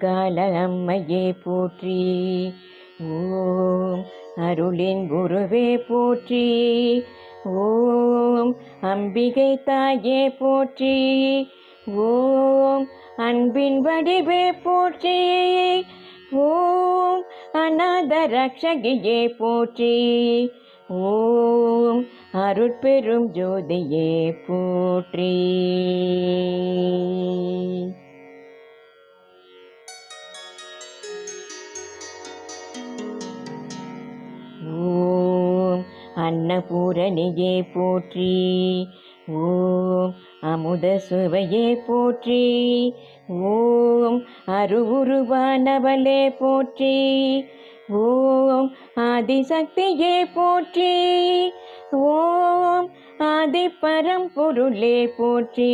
அங்காள அம்மையே போற்றி. ஓம் அருளின் குருவே போற்றி. ஓம் அம்பிகை தாயே போற்றி. ஓம் அன்பின் வடிவே போற்றி. ஓம் அநாத ரக்ஷகியே போற்றி. ஓம் அருட்பெரும் ஜோதியே போற்றி. ஓம் அன்னபூரணியே போற்றி. ஓம் அமுத சுவையே போற்றி. ஓம் அருவுருவானவளே போற்றி. ஓம் ஆதிசக்தியே போற்றி. ஓம் ஆதி பரம்பொருளே போற்றி.